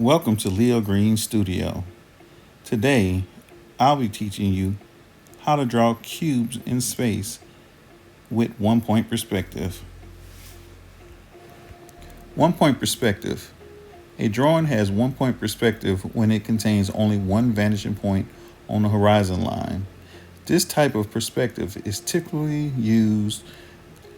Welcome to Leo Green Studio. Today, I'll be teaching you how to draw cubes in space with one point perspective. One point perspective. A drawing has one point perspective when it contains only one vanishing point on the horizon line. This type of perspective is typically used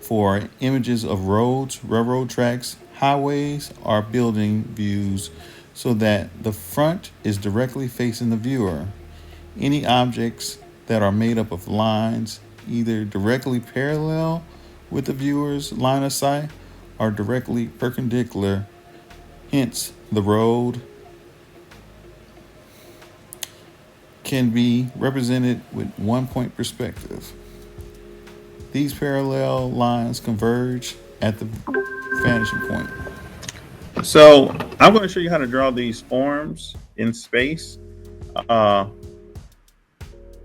for images of roads, railroad tracks, highways, or building views so that the front is directly facing the viewer. Any objects that are made up of lines, either directly parallel with the viewer's line of sight or directly perpendicular, hence, the road can be represented with one point perspective. These parallel lines converge at the vanishing point. So I'm going to show you how to draw these forms in space. Uh,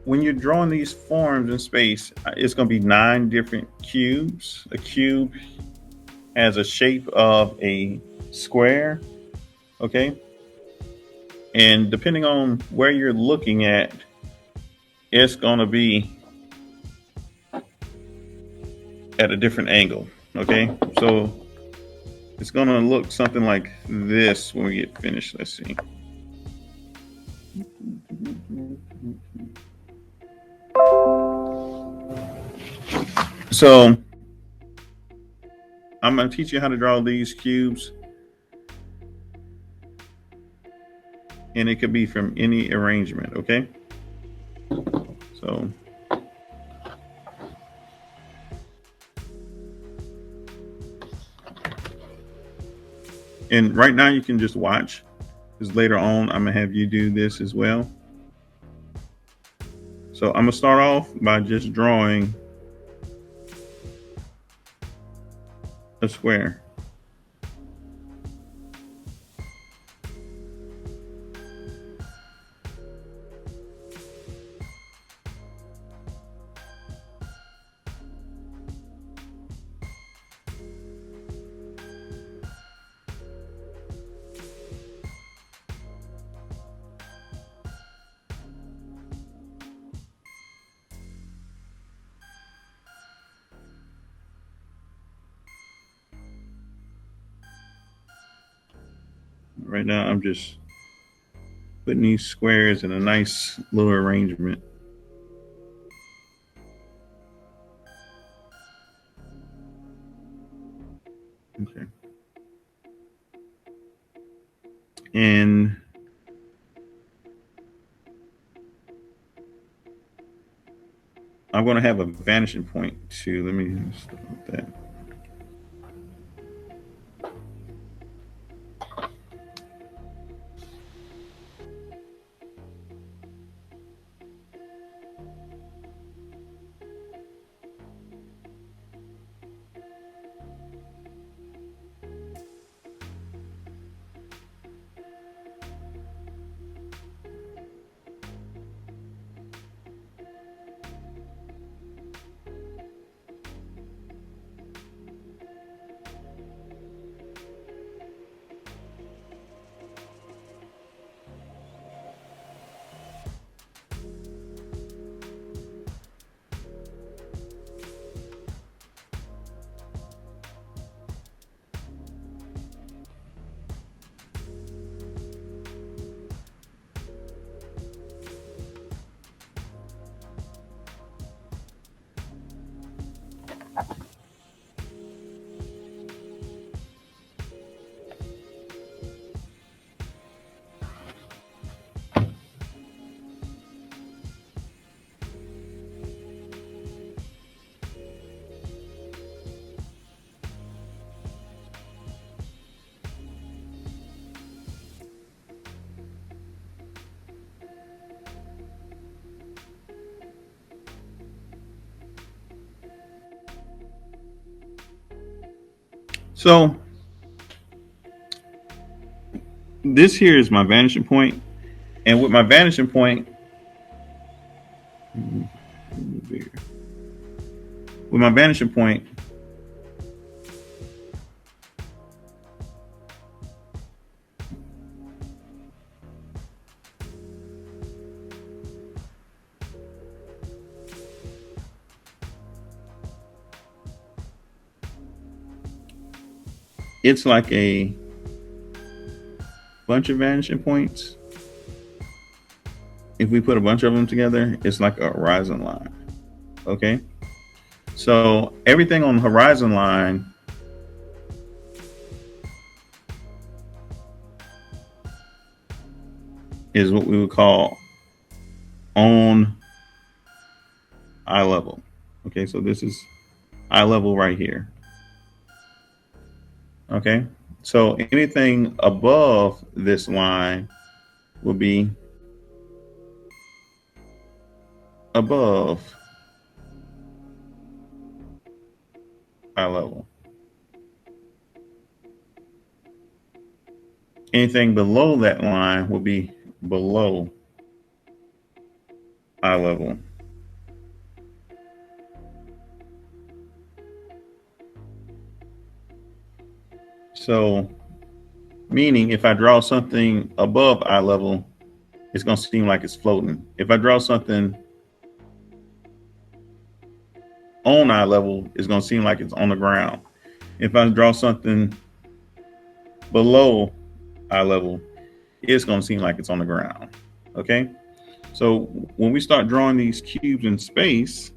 when you're drawing these forms in space, it's going to be 9 different cubes. A cube has a shape of a square, okay? And depending on where you're looking at, it's going to be at a different angle, okay? So it's going to look something like this when we get finished. Let's see. So I'm going to teach you how to draw these cubes, and it could be from any arrangement, okay? So and right now you can just watch, because later on I'm gonna have you do this as well. So I'm gonna start off by just drawing a square. Right now I'm just putting these squares in a nice little arrangement. Okay. And I'm gonna have a vanishing point too. Let me start with that. So this here is my vanishing point, and with my vanishing point, with my vanishing point, it's like a bunch of vanishing points. If we put a bunch of them together, it's like a horizon line. Okay. So everything on the horizon line is what we would call on eye level. Okay, so this is eye level right here. Okay, so anything above this line will be above eye level. Anything below that line will be below eye level. So, meaning if I draw something above eye level, it's going to seem like it's floating. If I draw something on eye level, it's going to seem like it's on the ground. If I draw something below eye level, it's going to seem like it's on the ground. Okay? So when we start drawing these cubes in space,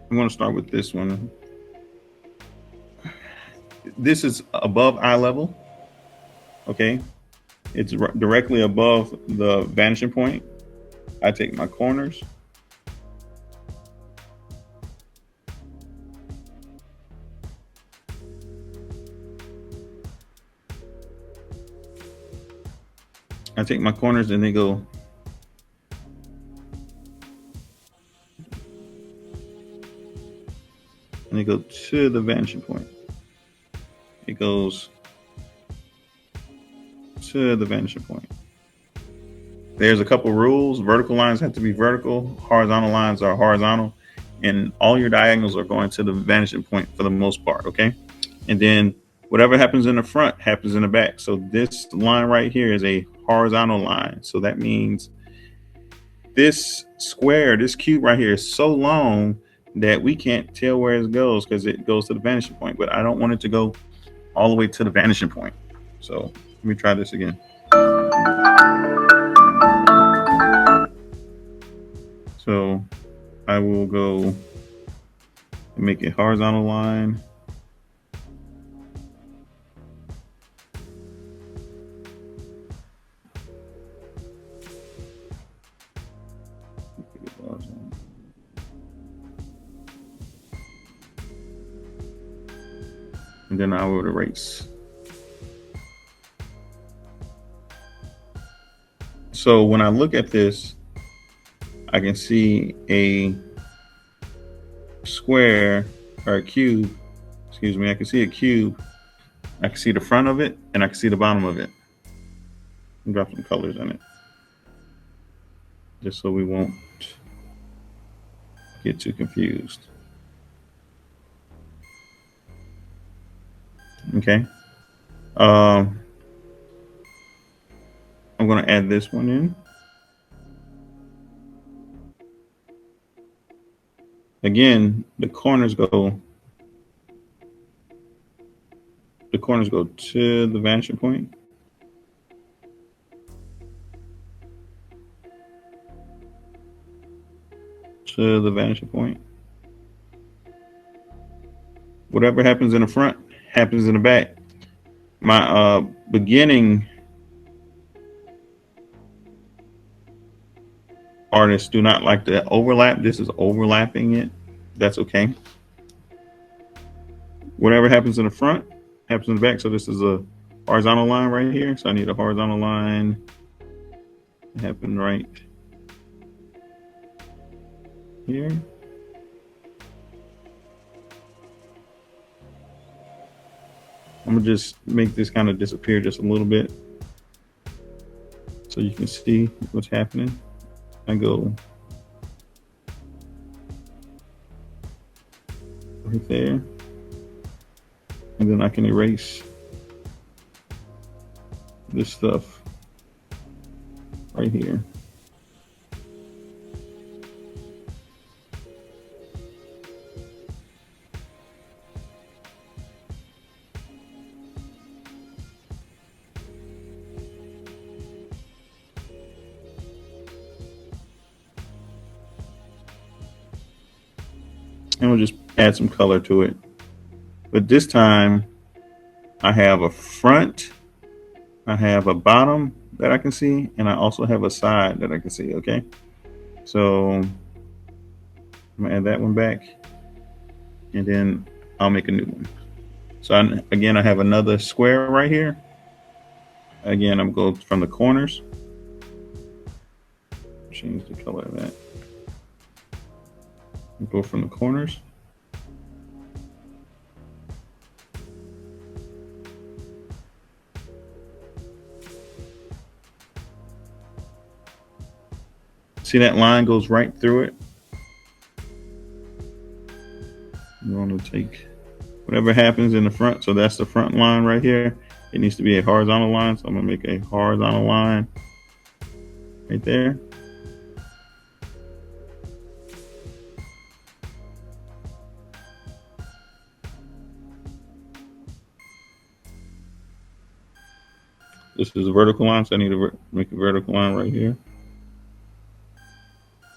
I'm going to start with this one. This is above eye level. Okay? It's directly above the vanishing point. I take my corners. I take my corners and they go to the vanishing point. It goes to the vanishing point. There's a couple rules. Vertical lines have to be vertical. Horizontal lines are horizontal. And all your diagonals are going to the vanishing point for the most part, okay? And then whatever happens in the front happens in the back. So this line right here is a horizontal line. So that means this square, this cube right here is so long that we can't tell where it goes because it goes to the vanishing point. But I don't want it to go all the way to the vanishing point. So let me try this again. So I will go and make a horizontal line. And then I will erase. So when I look at this, I can see a square or a cube. Excuse me, I can see a cube. I can see the front of it and I can see the bottom of it. Drop some colors in it, just so we won't get too confused. Okay. I'm going to add this one in. Again, the corners go to the vanishing point. To the vanishing point. Whatever happens in the front happens in the back. My beginning artists do not like to overlap. This is overlapping it. That's okay. Whatever happens in the front happens in the back. So this is a horizontal line right here. So I need a horizontal line to happen right here. I'm gonna just make this kind of disappear just a little bit so you can see what's happening. I go right there, and then I can erase this stuff right here. And we'll just add some color to it. But this time I have a front, I have a bottom that I can see, and I also have a side that I can see, okay? So I'm gonna add that one back, and then I'll make a new one. So again, I have another square right here. Again, I'm going to go from the corners. Change the color of that. Go from the corners. See that line goes right through it? I'm going to take whatever happens in the front. So that's the front line right here. It needs to be a horizontal line. So I'm going to make a horizontal line right there. This is a vertical line, so I need to make a vertical line right here.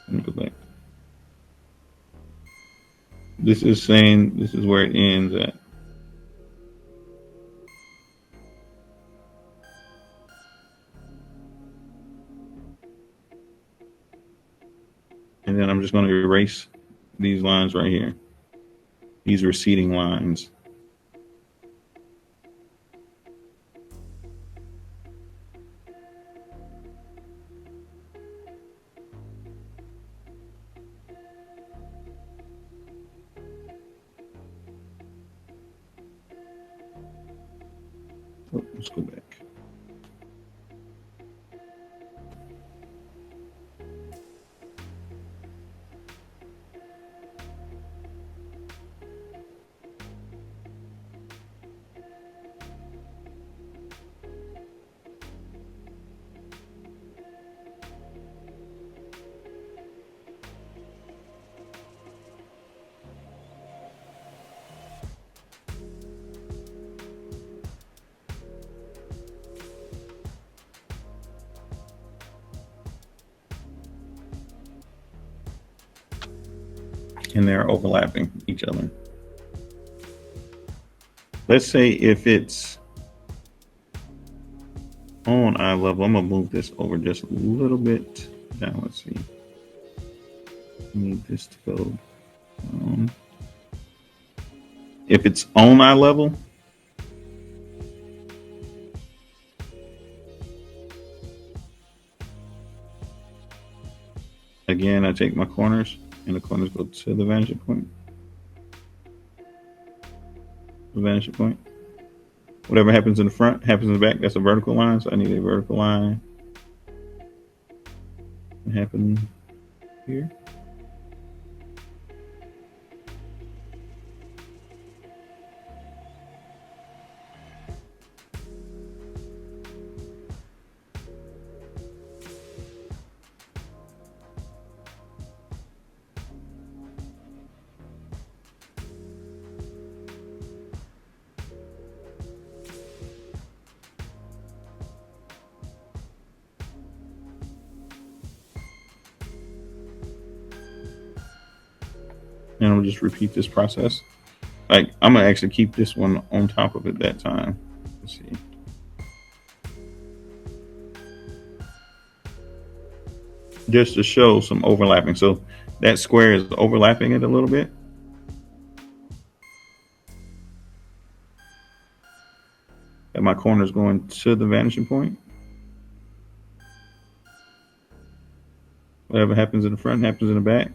Let me go back. This is saying this is where it ends at. And then I'm just going to erase these lines right here. These receding lines. Oh, let's go back. And they're overlapping each other. Let's say if it's on eye level, I'm gonna move this over just a little bit down. Let's see. I need this to go. If it's on eye level, again, I take my corners, and the corners go to the vanishing point. The vanishing point. Whatever happens in the front happens in the back. That's a vertical line, so I need a vertical line to happen here. And I'll just repeat this process. Like, I'm gonna actually keep this one on top of it that time. Let's see. Just to show some overlapping. So that square is overlapping it a little bit. And my corner is going to the vanishing point. Whatever happens in the front happens in the back.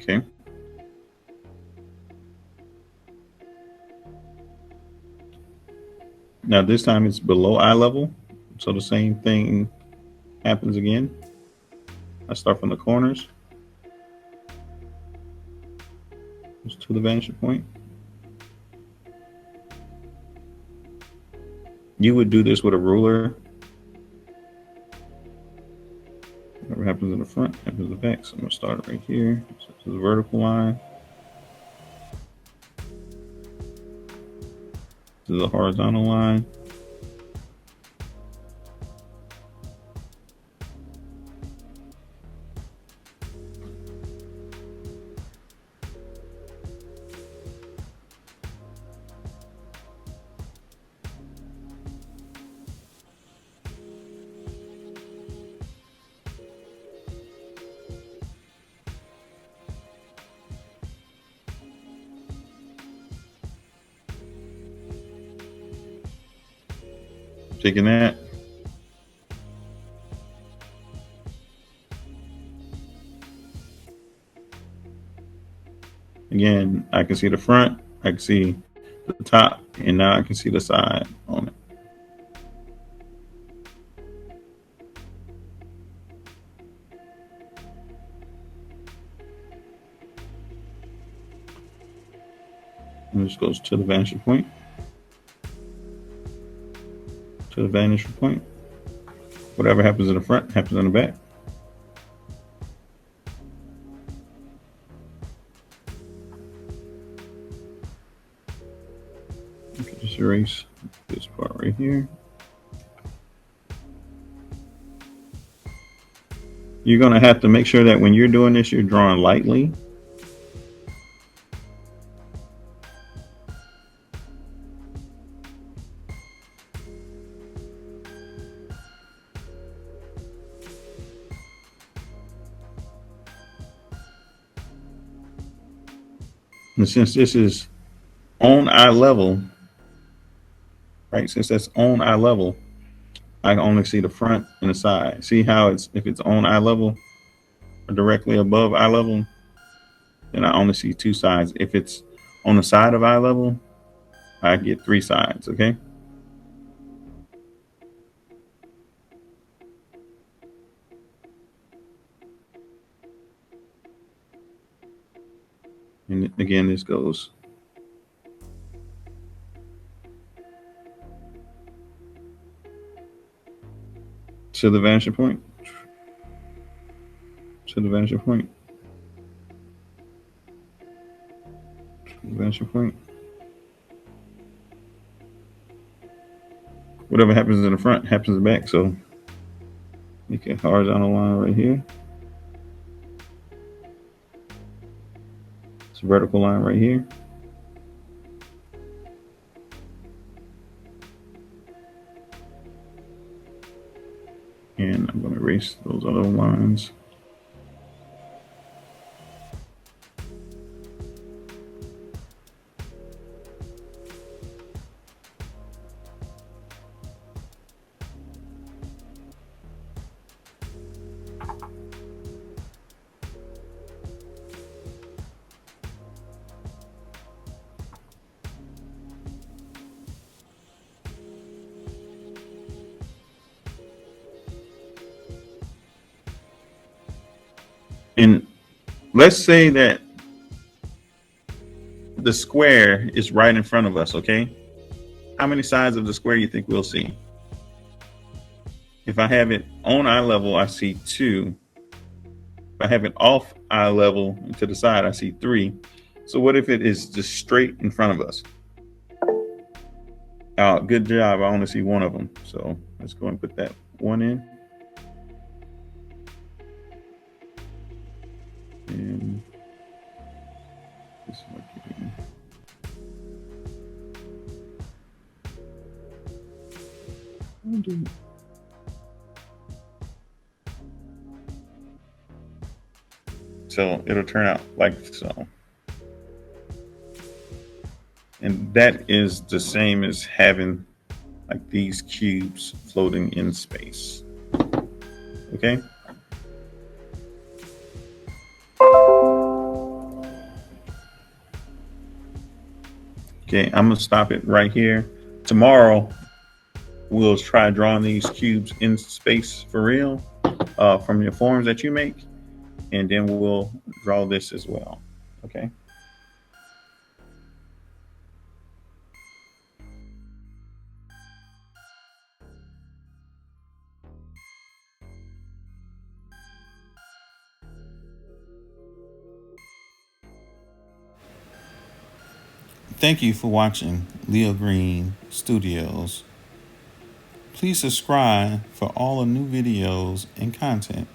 Okay. Now this time it's below eye level. So the same thing happens again. I start from the corners. Just to the vanishing point. You would do this with a ruler. Whatever happens in the front happens in the back. So I'm gonna start it right here. So this is a vertical line. This is a horizontal line. Taking that. Again, I can see the front, I can see the top, and now I can see the side on it. And this goes to the vanishing point. To the vanishing point. Whatever happens in the front happens in the back. Okay, just erase this part right here. You're going to have to make sure that when you're doing this, you're drawing lightly. And since this is on eye level, right? Since that's on eye level, I can only see the front and the side. See how it's, if it's on eye level or directly above eye level, then I only see two sides. If it's on the side of eye level, I get three sides, okay? And again, this goes to the vanishing point, to the vanishing point, to the vanishing point. Whatever happens in the front happens in the back. So make a horizontal line right here. It's a vertical line right here. And I'm going to erase those other lines. And let's say that the square is right in front of us, okay? How many sides of the square you think we'll see? If I have it on eye level, I see two. If I have it off eye level and to the side, I see three. So what if it is just straight in front of us? Good job. I only see one of them. So let's go and put that one in. And this one again. So it'll turn out like so. And that is the same as having like these cubes floating in space. Okay. Okay, I'm gonna stop it right here. Tomorrow, we'll try drawing these cubes in space for real from your forms that you make. And then we'll draw this as well, okay? Thank you for watching Leo Green Studios. Please subscribe for all the new videos and content.